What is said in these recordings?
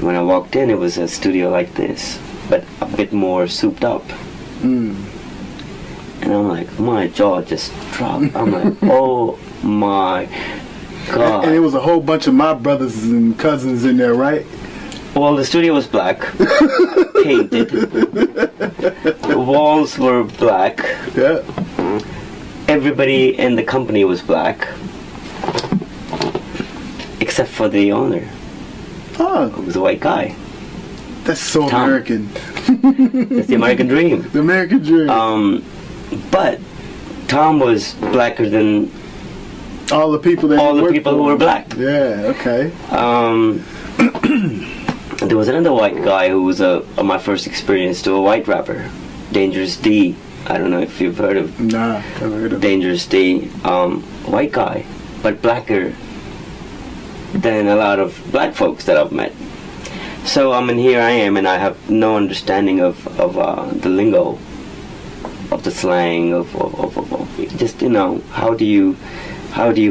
when I walked in, it was a studio like this, but a bit more souped up. Mm. And I'm like, my jaw just dropped. I'm like, oh my God. And it was a whole bunch of my brothers and cousins in there, right? Well, the studio was black, painted. The walls were black. Yeah. Everybody in the company was black, except for the owner, Oh, who was a white guy. that's so Tom. American. That's the American dream. The American dream. But Tom was blacker than all the people that all he the worked people for. who were black. Yeah. Okay. There was another white guy who was my first experience to a white rapper, Dangerous D. I don't know if you've heard of Nah, never heard of it. Dangerous D. White guy, but blacker than a lot of black folks that I've met. So here I am, and I have no understanding of the lingo, of the slang, of just how do you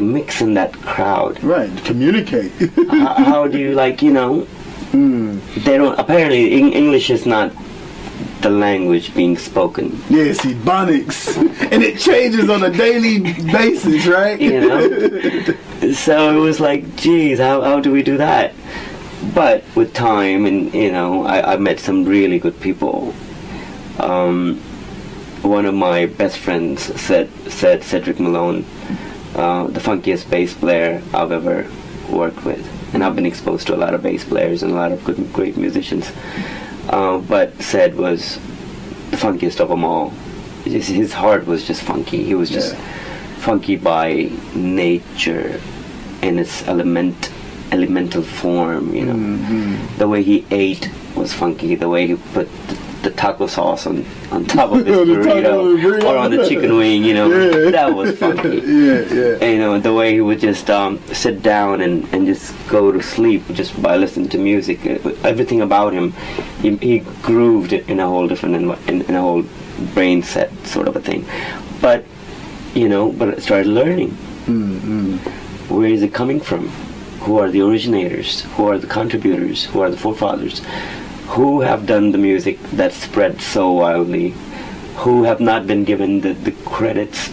mix in that crowd? Right. Communicate. How do you They don't apparently English is not the language being spoken. Yeah, see, Ebonics. And it changes on a daily basis, right? So it was like, geez, how do we do that? But with time, and I met some really good people. One of my best friends said Cedric Malone, the funkiest bass player I've ever worked with, and I've been exposed to a lot of bass players and a lot of great musicians. But Ced was the funkiest of them all. His heart was just funky. He was just funky by nature, in its elemental form. Mm-hmm. The way he ate was funky. The way he put the taco sauce on top of his burrito or on the chicken wing, that was funky. Yeah. And, the way he would just sit down and just go to sleep just by listening to music. Everything about him, he grooved in a whole different in a whole brain set sort of a thing. But but I started learning. Mm-hmm. Where is it coming from? Who are the originators? Who are the contributors? Who are the forefathers? Who have done the music that spread so wildly? Who have not been given the credits,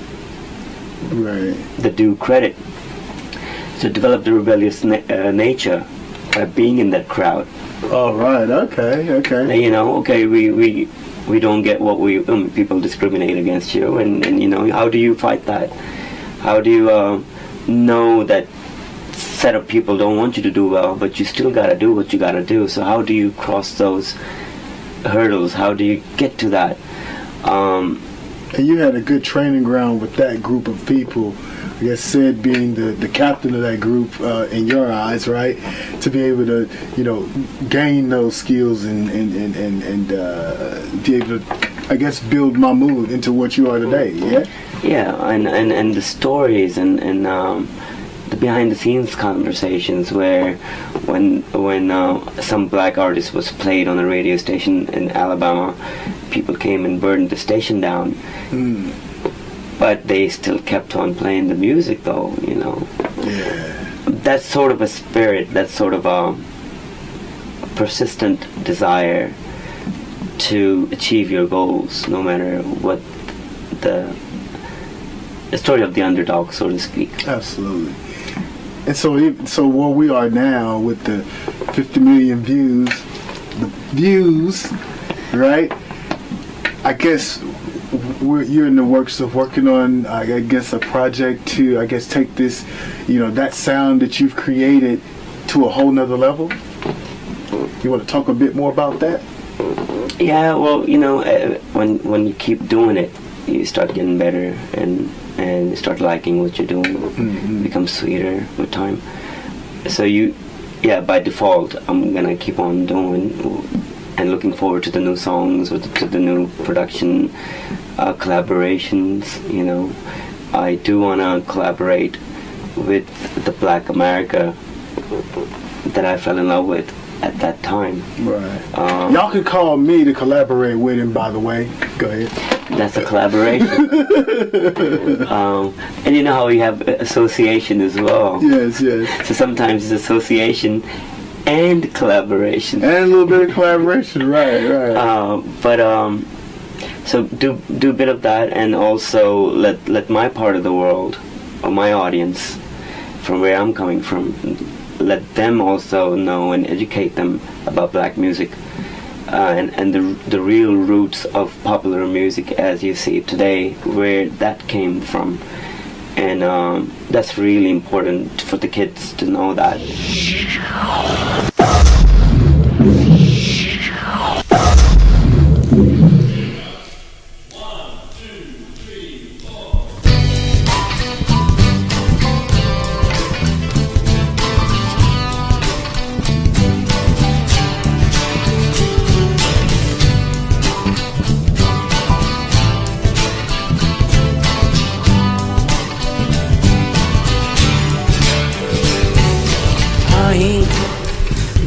Right. the due credit, to develop the rebellious nature by being in that crowd? All right. Okay. We don't get what people discriminate against you, and how do you fight that? How do you know that set of people don't want you to do well, but you still gotta do what you gotta do? So how do you cross those hurdles? How do you get to that? And you had a good training ground with that group of people. I guess Sid being the captain of that group in your eyes, right? To be able to, gain those skills and be able to, I guess, build Mahmood into what you are today. Yeah. Yeah, and the stories and the behind-the-scenes conversations where when some black artist was played on a radio station in Alabama, people came and burned the station down. Mm. But they still kept on playing the music, though. Yeah. That's sort of a spirit. That's sort of a persistent desire to achieve your goals, no matter what the story of the underdog, so to speak. Absolutely. And so where we are now with the 50 million views, right? I guess you're in the works of working on, I guess, a project to, take this, that sound that you've created to a whole nother level. You want to talk a bit more about that? Yeah, well, when you keep doing it, you start getting better and you start liking what you're doing. Mm-hmm. It becomes sweeter with time. So by default, I'm gonna keep on doing and looking forward to the new songs or to the new production collaborations. I do wanna collaborate with the Black America that I fell in love with at that time. Right. Y'all can call me to collaborate with him, by the way. Go ahead. That's a collaboration. And you know how we have association as well. Yes. So sometimes it's association and collaboration. And a little bit of collaboration, right. So do a bit of that, and also let my part of the world, or my audience, from where I'm coming from, let them also know and educate them about black music, and the real roots of popular music as you see it today, where that came from. And that's really important for the kids to know that.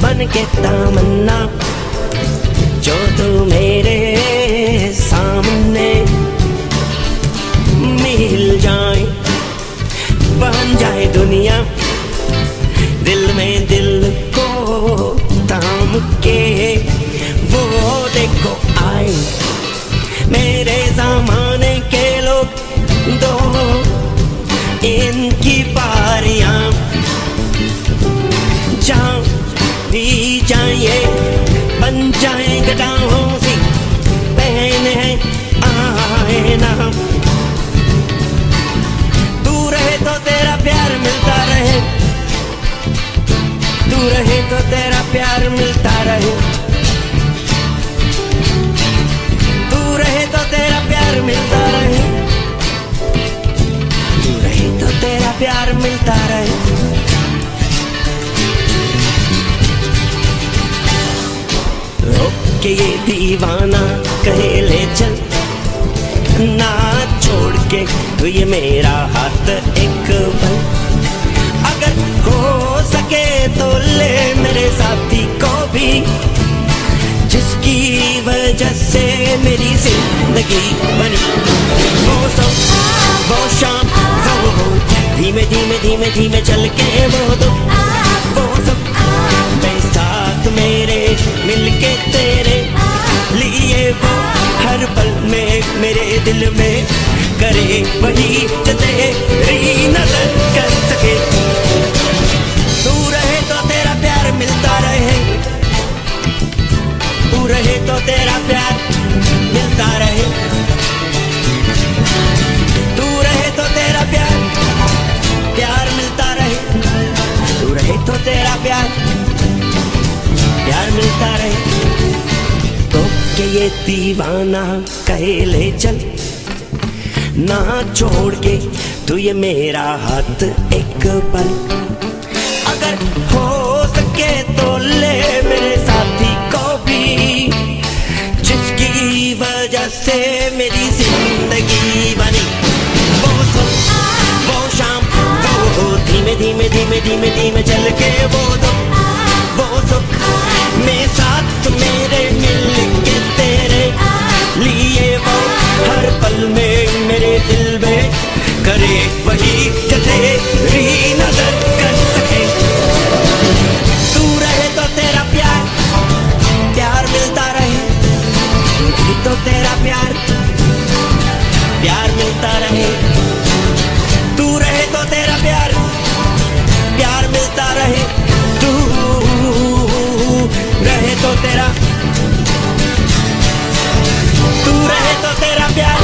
बन के तमन्ना जो तू मेरे सामने मिल जाए, बन जाए दुनिया दिल में दिल को थाम के। वो देखो आए मेरे ज़माने के लोग, दो इनकी बारियां जहाँ भी जाए बन जाए गटाहों से पहने हैं आए ना। तू रहे तो तेरा प्यार मिलता रहे, तू रहे तो तेरा प्यार मिलता रहे, तू रहे तो तेरा प्यार मिलता रहे, तू रहे तो तेरा प्यार मिलता रहे। रोक के ये दीवाना कहे ले चल, ना छोड़ के तो ये मेरा हाथ एक पल। अगर हो सके तो ले मेरे साथी को भी, जिसकी वजह से मेरी जिंदगी बनी। वो सब वो शाम वो धीमे धीमे धीमे धीमे चल के वो दो, वो सब साथ मेरे मिलके तेरे लिए वो हर पल में मेरे दिल में करे वही जो तेरी नजर कर सके। तू रहे तो तेरा प्यार मिलता रहे, तू रहे तो तेरा प्यार मिलता रहे, तू रहे तो तेरा प्यार प्यार मिलता रहे, तू रहे तो तेरा प्यार प्यार मिलता रहे। तो के ये दीवाना कहे ले चल, ना छोड़ के तू ये मेरा हाथ एक पल। अगर हो सके तो ले मेरे साथी को भी, जिसकी वजह से मेरी जिंदगी बनी। वो सब वो शाम वो धीमे धीमे धीमे धीमे धीमे चल के वो दो, वो सुख में साथ मेरे मिल के तेरे लिए वो हर पल में मेरे दिल में करे वही जो तेरी नजर कर सके। तू रहे तो तेरा प्यार प्यार मिलता रहे, तू तो तेरा प्यार प्यार मिलता रहे, तू रहे तो तेरा प्यार प्यार मिलता रहे, तू रहे तो तेरा, तू रहे तो तेरा प्यार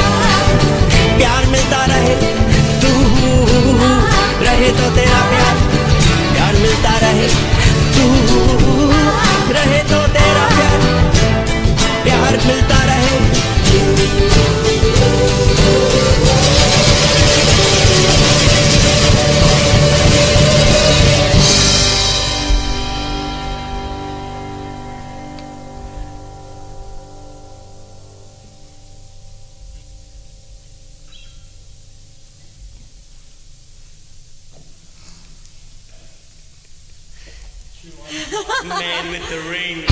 प्यार मिलता रहे, तू रहे तो तेरा प्यार प्यार मिलता रहे, तू रहे तो तेरा प्यार प्यार मिलता रहे। Man with the ring.